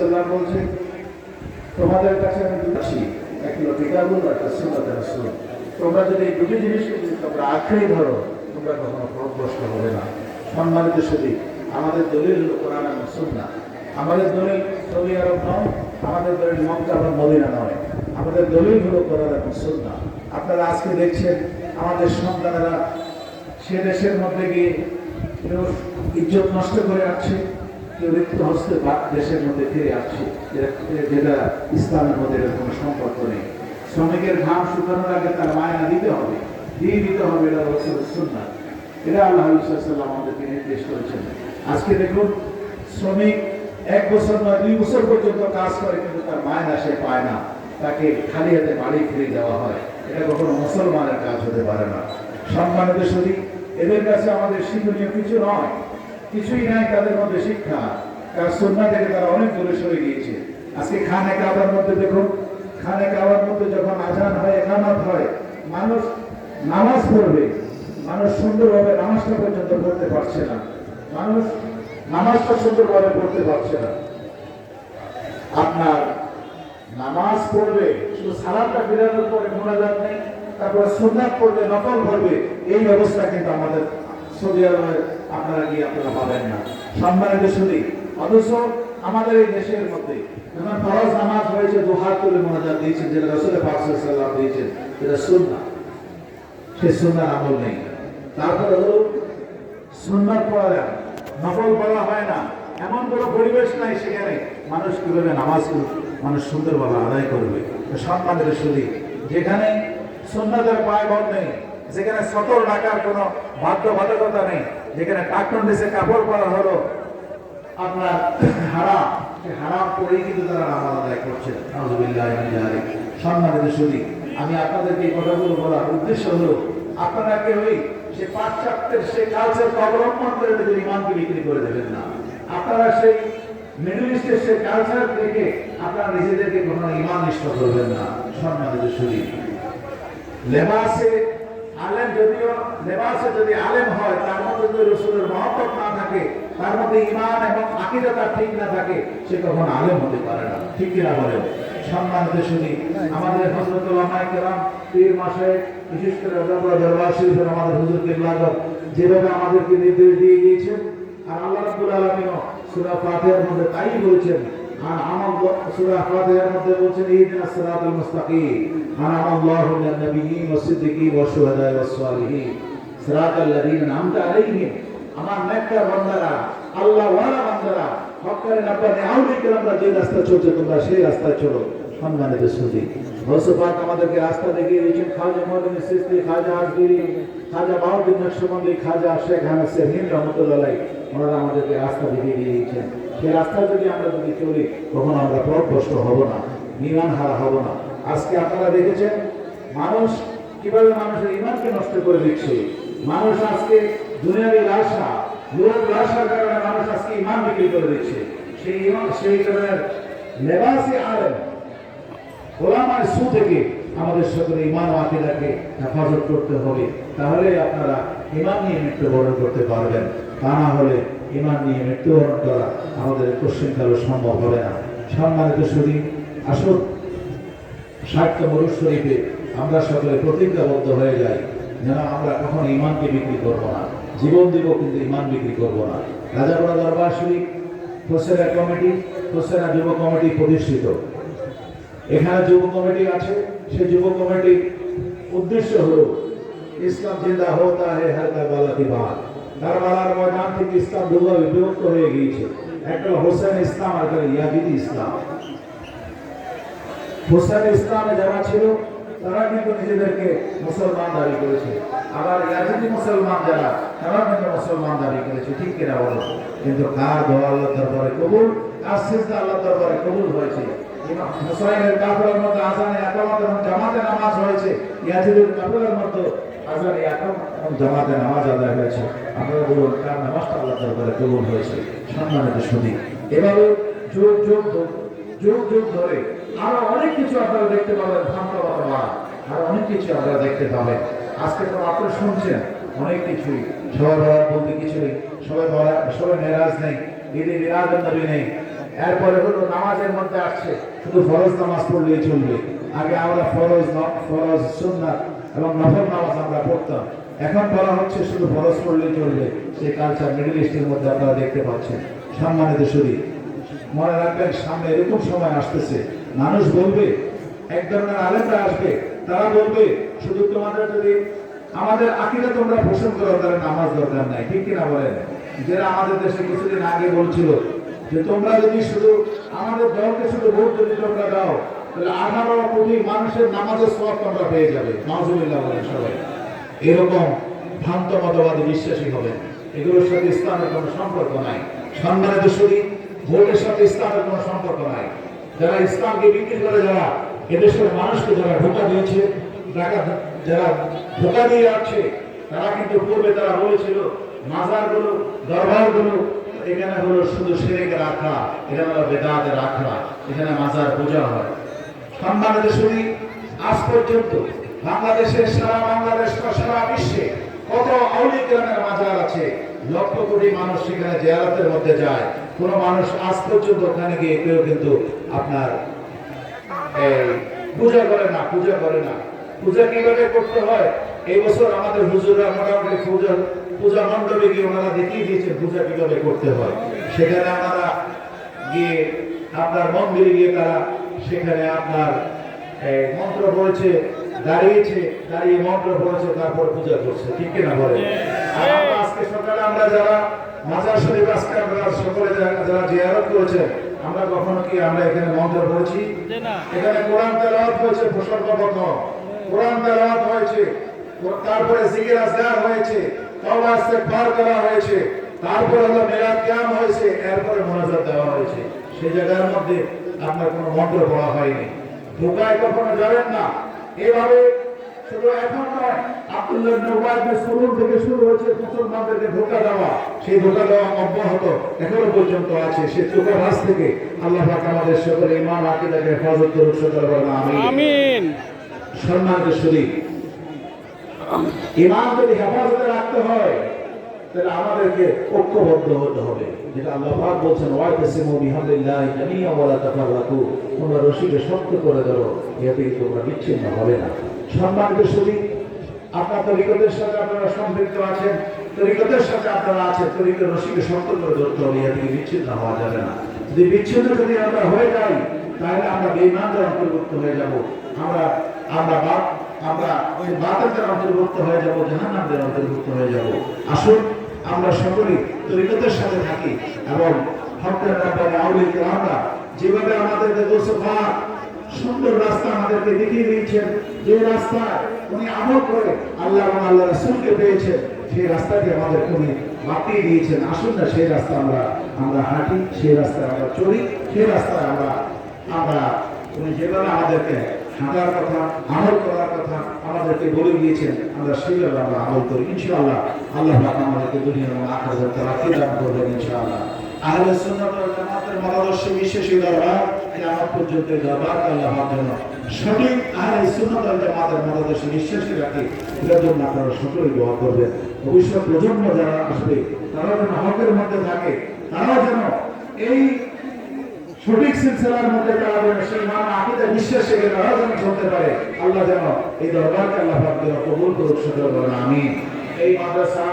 সাল্লাম বলছেন, তোমাদের কাছে আমি দিচ্ছি এক হলো কিতাবুল আর একটা সুন্নাত রাসূল। তোমরা যদি এই দুটি জিনিসকে যদি তোমরা আঁকড়েই ধরো, তোমরা কখনো পথভ্রষ্ট হবে না। সম্মানিত সুধী, আমাদের দলিল হলো কোরআন এবং সুন্নাহ। আমাদের দলিল সৌদি আরব নয়, আমাদের দলিল মক্কা বা মদিনা নয়, আমাদের দলিল হলো কোরআন এবং সুন্নাহ। আপনারা আজকে দেখছেন আমাদের সন্তানেরা সে দেশের মধ্যে গিয়ে কেউ ইজ্জত নষ্ট করে আসছে, কেউ রিক্ত হস্তে দেশের মধ্যে ফিরে আসছে, যেটা ইসলামের মধ্যে এর কোনো সম্পর্ক নেই। শ্রমিকের ঘাম শুকানোর আগে তার মায়না দিতে হবে, দিয়ে দিতে হবে, এটা রাসূলের সুন্নাহ। এটা আল্লাহ সাল্লাল্লাহু আমাদেরকে নির্দেশ করেছেন। আজকে দেখুন শ্রমিক 1 বছর নয় 2 বছর পর্যন্ত কাজ করে, কিন্তু তার মায়না সে পায় না, তাকে খালি হাতে বাড়ি ফিরে দেওয়া হয়। এটা কখনো মুসলমানের কাজ হতে পারে না। সম্মানিত সুধী, এদের কাছে আমাদের শিক্ষণীয় কিছু নয়, কিছুই নাই তাদের মধ্যে শিক্ষা। কারণ সুন্নাহ থেকে তারা অনেক দূরে সরে গিয়েছে। আজকে খানে কাবার মধ্যে দেখুন, খানে কাবার মধ্যে যখন আজান হয়, ইকামত হয়, মানুষ নামাজ পড়বে, মানুষ সুন্দরভাবে নামাজটা পর্যন্ত পড়তে পারছে না, মানুষ নামাজটা সুন্দরভাবে পড়তে পারছে না। আপনার নামাজ পড়বে, শুধু সালাতটা ফিরানোর পরে মুনাজাত নেই, তারপরে সুন্নাত পড়বে, নফল পড়বে, এই ব্যবস্থা কিন্তু আমাদের সৌদি আরবে আপনারা গিয়ে আপনারা পাবেন না। সম্মানিত সুধী, অথচ আমাদের এই দেশের মধ্যে যখন ফরজ নামাজ হয়েছে, দুহাত তুলে মুনাজাত দিয়েছেন, যেটা রাসূল পাক সাল্লাল্লাহু আলাইহি ওয়াসাল্লাম দিয়েছেন, এটা সুন্নাহ। সেই সুন্নাহর আমল নেই। তারপরে হলো সুন্নাত পড়া যায়, নফল পড়া হয় না, এমন কোনো পরিবেশ নাই সেখানে মানুষ কিভাবে নামাজ মানুষ সুন্দরভাবে আদায় করবে। সম্মানিত সুধী, যেখানে সুন্নাতের পায়বন্ধ নেই, যেখানে সতর ডাকার কোনো বাধ্যবাধকতা নেই, যেখানে টাকন দেশে কাপড় পরা হলো আপনার হারাম, সেই হারাম পরেই কিন্তু তারা নামাজ আদায় করছে। নাউযুবিল্লাহি মিন যালিক। সম্মানিত সুধী, আমি আপনাদেরকে এই কথাগুলো বলার উদ্দেশ্য হলো আপনারা কেউই সে পাশ্চাত্যের সেই কালচারকে অবলম্বন করে নিজের ইমানকে বিক্রি করে দেবেন না। আপনারা সেই মিডল ইস্টের সেই কালচার থেকে আপনারা নিজেদেরকে কখনো ইমান নিষ্ঠ করবেন না। সম্মানিত সুধী, লেবাসে আলেম যদিও লেবাসে যদি আলেম হয়, তার মধ্যে যদি রাসূলের মহব্বত না থাকে, তার মধ্যে ঈমান এবং আকীদা তার ঠিক না থাকে, সে কখনো আলেম হতে পারে না। ঠিক কিনা বলেন? সম্মানিত সুধী, আমাদের হযরত উলামায়ে কেরাম, পীর মাশায়েখ, বিশেষ করে রাজাপুরা দরবার শরীফের আমাদের হুজুর কিবলাগঞ্জ যেভাবে আমাদেরকে নির্দেশ দিয়ে গিয়েছেন, আর আল্লাহ রাব্বুল আলামিনও সূরা ফাতিহার মধ্যে তাই বলেছেন। আর আমার সূরা ফাতিহার মধ্যে বলছেন, ইহদিনাস সিরাতাল মুস্তাকিম আনাল্লাহু মিনান নাবিয়্যিন ওয়াস সিদ্দিকিন ওয়াশ শুহাদা'i ওয়াস সালিহিন সিরাতাল লাযীনা আন'আমতা আলাইহিম। আমার নেককার বান্দারা, আল্লাহ ওয়ালা বান্দারা, হক্কানি রাব্বানি আউলিয়া কেরামরা যে রাস্তা চলছে, তোমরা সেই রাস্তায় চলো। সম্মানিত সুধী, গৌসে পাক আমাদেরকে রাস্তা দেখিয়ে দিয়েছেন। খাজা মুঈনুদ্দিন চিশতি, খাজা আজমিরি, খাজা বাহাউদ্দিন নকশবন্দি, খাজা শেখ আহমদ সেহীন রহমাতুল্লাহ আলাইহি, ওনারা আমাদেরকে রাস্তা দেখিয়ে দিয়েছেন। সেই রাস্তায় যদি আমরা চলি, তখন আমরা পথভ্রষ্ট হব না, ঈমান হারা হব না। আজকে আপনারা দেখেছেন মানুষ কিভাবে মানুষের ঈমানকে নষ্ট করে দিচ্ছে। মানুষ আজকে দুনিয়াবি লালসা, লোভ লালসার কারণে মানুষ আজকে ঈমান বিক্রি করে দিচ্ছে। সেই ঈমান, সেই ধরনের লেবাসে আলেম ওলামায়ে সু থেকে আমাদের সকলে ঈমান ও আকীদাকে হেফাজত করতে হবে। তাহলে আপনারা ঈমান নিয়ে মৃত্যুবরণ করতে পারবেন। তা না হলে ঈমান নিয়ে মৃত্যুবরণ করা আমাদের কোশ্চিনকালও সম্ভব হবে না। সম্মানিত সুধী, আসুন 60তম রুশ শরীফে আমরা সকলে প্রতিজ্ঞাবদ্ধ হয়ে যাই, যেন আমরা কখনো ঈমানকে বিক্রি করব না, জীবন দিব কিন্তু ঈমান বিক্রি করব না। রাজাপুরা দরবার শরীফ ফোসেরা কমিটি, ফোসেরা যুব কমিটি প্রতিষ্ঠিত। এখানে যুব কমিটি আছে। সেই যুব কমিটির উদ্দেশ্য হলো ইসলাম জিন্দা হতা হে হর কারবালা কি বাত। কারবালার ময়দান থেকে ইসলাম দুভাবে বিভক্ত হয়ে গিয়েছে, একটা হোসেন ইসলাম আর একটা ইয়াজিদি ইসলাম। হোসেন ইসলামে যারা ছিল তারা কিন্তু নিজেদেরকে মুসলমান দাবি করেছে, আবার ইয়াজিদি মুসলমান যারা, তারা কিন্তু মুসলমান দাবি করেছে। ঠিক কিনা বলো? কিন্তু কার দোয়া আল্লাহর দরবারে কবুল, কার সিজদা আল্লাহর দরবারে কবুল হয়েছে? মুসাইলের কাফেরের মধ্যে আযানে ইকামত এবং জামাতে নামাজ হয়েছে, ইয়াজিদের কাফেরের মধ্যে আযানে ইকামত এবং জামাতে নামাজ আদায় হয়েছে। আপনারা বলুন কার নামাজটা আল্লাহর দরবারে কবুল হয়েছে? সম্মানিত সুধী, এভাবে যুগ যুগ ধরে আরো অনেক কিছু আপনারা দেখতে পাবেন, ধান্দাবাদ আর অনেক কিছু আপনারা দেখতে পাবেন। আজকে তো আপনারা শুনছেন অনেক কিছুই, সবাই বলতে কিছু নেই, সবাই মেরাজ নেই, ঈদে মিলাদুন নবী নেই, এরপরে হলো নামাজের মধ্যে আসছে শুধু ফরজ নামাজ পড়লেই চলবে। আগে আমরা ফরজ সুন্নাত এবং নফল নামাজ আমরা পড়তাম, এখন বলা হচ্ছে শুধু ফরজ পড়লেই চলবে। সেই কালচার মিডল ইস্টের মধ্যে আপনারা দেখতে পাচ্ছেন। সম্মানিত শরীর, মনে রাখবেন সামনে এরকম সময় আসতেছে, মানুষ বলবে, এক ধরনের আলেমরা আসবে, তারা বলবে শুধু তোমাদের যদি আমাদের আকীদা তোমরা পোষণ করো তাহলে নামাজ দরকার নাই, ঠিক কিনা বলেন? যারা আমাদের দেশে কিছুদিন আগে বলছিল যে তোমরা যদি শুধু আমাদের দলকে শুধু ভোট যদি তোমরা দাও তাহলে 18 কোটি মানুষের নামাজের সওয়াব তোমরা পেয়ে যাবে। নাউজুবিল্লাহ বলেন সবাই। এরকম ভ্রান্ত মতবাদে বিশ্বাসী হবেন, এগুলোর সাথে ইসলামের কোনো সম্পর্ক নাই। সম্মানিত শরীর, ভোটের সাথে ইসলামের কোনো সম্পর্ক নাই। যারা ইসলামকে বিক্রি করে, যারা এদেশের মানুষকে যারা ধোঁকা দিয়েছে, যারা ধোঁকা দিয়ে যাচ্ছে, তারা কিন্তু পূর্বে তারা বলেছিল মাজারগুলো, দরবারগুলো এখানে হলো শুধু শিরকের আখড়া, এখানে হলো বেদাতের আখড়া, এখানে মাজার পূজা হয়। সম্মানিত শরীর, আজ পর্যন্ত বাংলাদেশের, সারা বাংলাদেশ, সারা বিশ্বে কত আউলিয়া কেরামের মাজার আছে, লক্ষ কোটি মানুষ সেখানে জিয়ারতের মধ্যে যায়। কোন মানুষ আজ পর্যন্ত ওখানে গিয়ে কেউ কিন্তু আপনার পূজা করে না। পূজা কিভাবে করতে হয়, এই বছর আমাদের হুজুররা মোটামুটি পূজা মণ্ডপে গিয়ে ওনারা দেখিয়ে দিয়েছেন পূজা কিভাবে করতে হয়। সেখানে আমরা গিয়ে আপনার মন্দিরে গিয়ে তারা সেখানে আপনার মন্ত্র পড়েছে, দাঁড়িয়ে মন্ত্র পড়েছে, তারপর পূজা করছে, ঠিক কিনা বলে? আর আমরা আজকে সকালে আমরা যারা মাজার শরীফ আজকে আমরা সকলে যারা জিয়ারত করেছেন, আমরা কখনো কি আমরা এখানে মন্ত্র পড়েছি? এখানে কোরআন তেলাওয়াত হয়েছে, প্রসঙ্গবদ্ধ কোরআন তেলাওয়াত হয়েছে, তারপরে জিকির আজকার হয়েছে, তওবা ইস্তেগফার করা হয়েছে, তারপরে হলো মিলাদ কিয়াম হয়েছে, এরপরে মুনাজাত দেওয়া হয়েছে। সেই জায়গার মধ্যে আপনার কোনো মন্ত্র পড়া হয়নি। ধোঁকায় কখনো যাবেন না। এভাবে শুধু এখন নয়, আব্দুল্লাহ ইবনে উবাই ইবনে সুলুল থেকে শুরু হয়েছে মুসলমানদেরকে ধোঁকা দেওয়া, সেই ধোঁকা দেওয়া অব্যাহত এখনো পর্যন্ত আছে। সেই ধোঁকার হাত থেকে আল্লাহ পাক আমাদের সকলের ঈমান আকীদাকে হেফাজত করুন, সকলে বলেন আমিন। সম্মানিত শরীর, ঈমান যদি হেফাজতে রাখতে হয় তাহলে আমাদেরকে ঐক্যবদ্ধ হতে হবে, যেটা আল্লাহ পাক বলছেন ওয়াতাসিমু বিহাবলিল্লাহি জামিআ ওয়া লা তাফাররাকু, তোমরা রশিকে শক্ত করে ধরো, এতে তোমরা বিচ্ছিন্ন হবে না। সম্মানিত শরীর, আপনার তরিকতের সাথে আপনারা সম্পৃক্ত আছেন, তরিকতের সাথে আপনারা আছেন, তরিকতের রশিকে শক্ত করে ধরতে হবে, এতে বিচ্ছিন্ন হওয়া যাবে না। যদি বিচ্ছিন্ন যদি আমরা হয়ে যাই তাহলে আমরা বেঈমানদের অন্তর্ভুক্ত হয়ে যাব, আমরা ওই বাতিলদের অন্তর্ভুক্ত হয়ে যাব, জাহান্নামদের অন্তর্ভুক্ত হয়ে যাব। আসুন আমরা সকলেই তরিকতের সাথে থাকি এবং হকের ব্যাপারে আউলিয়া কেরামরা যেভাবে আমাদেরকে দোসফা সুন্দর রাস্তা আমাদেরকে দেখিয়ে দিয়েছেন, যে রাস্তায় উনি আমল করে আল্লাহ এবং আল্লাহ রাসূলকে পেয়েছেন, সেই রাস্তাকে আমাদের উনি বাতিয়ে দিয়েছেন। আসুন না সেই রাস্তা আমরা হাঁটি, সেই রাস্তায় আমরা চলি, সেই রাস্তায় আমরা উনি যেভাবে আমাদেরকে হাঁটার কথা, আমল করার কথা আমাদেরকে বলে দিয়েছেন, আমরা সেইভাবে আমরা আমল করি। ইনশাআল্লাহ আল্লাহ পাক আমাদেরকে দুনিয়া এবং আখিরাতে তারাক্কি দান করবেন ইনশাআল্লাহ। আহলে সুন্নাত ওয়াল জামাতের মতাদর্শে বিশ্বাসী দরবার কিয়ামত পর্যন্ত দরবার আল্লাহ পাক যেন সঠিক আহলে সুন্নাত ওয়াল জামাতের মতাদর্শে বিশ্বাসী রাখে, এর জন্য আপনারা সকলেই দোয়া করবেন। ভবিষ্যৎ প্রজন্ম যারা আসবে তারা যেন হকের মধ্যে থাকে, তারা যেন এই সঠিক সিলসিলার মধ্যে তারা যেন সেই মান আকীদা বিশ্বাসে তারা যেন চলতে পারে। আল্লাহ যেন এই দরবারকে আল্লাহ পাক কবুল করুক, সকলে বলেন আমিন। এই মাদ্রাসা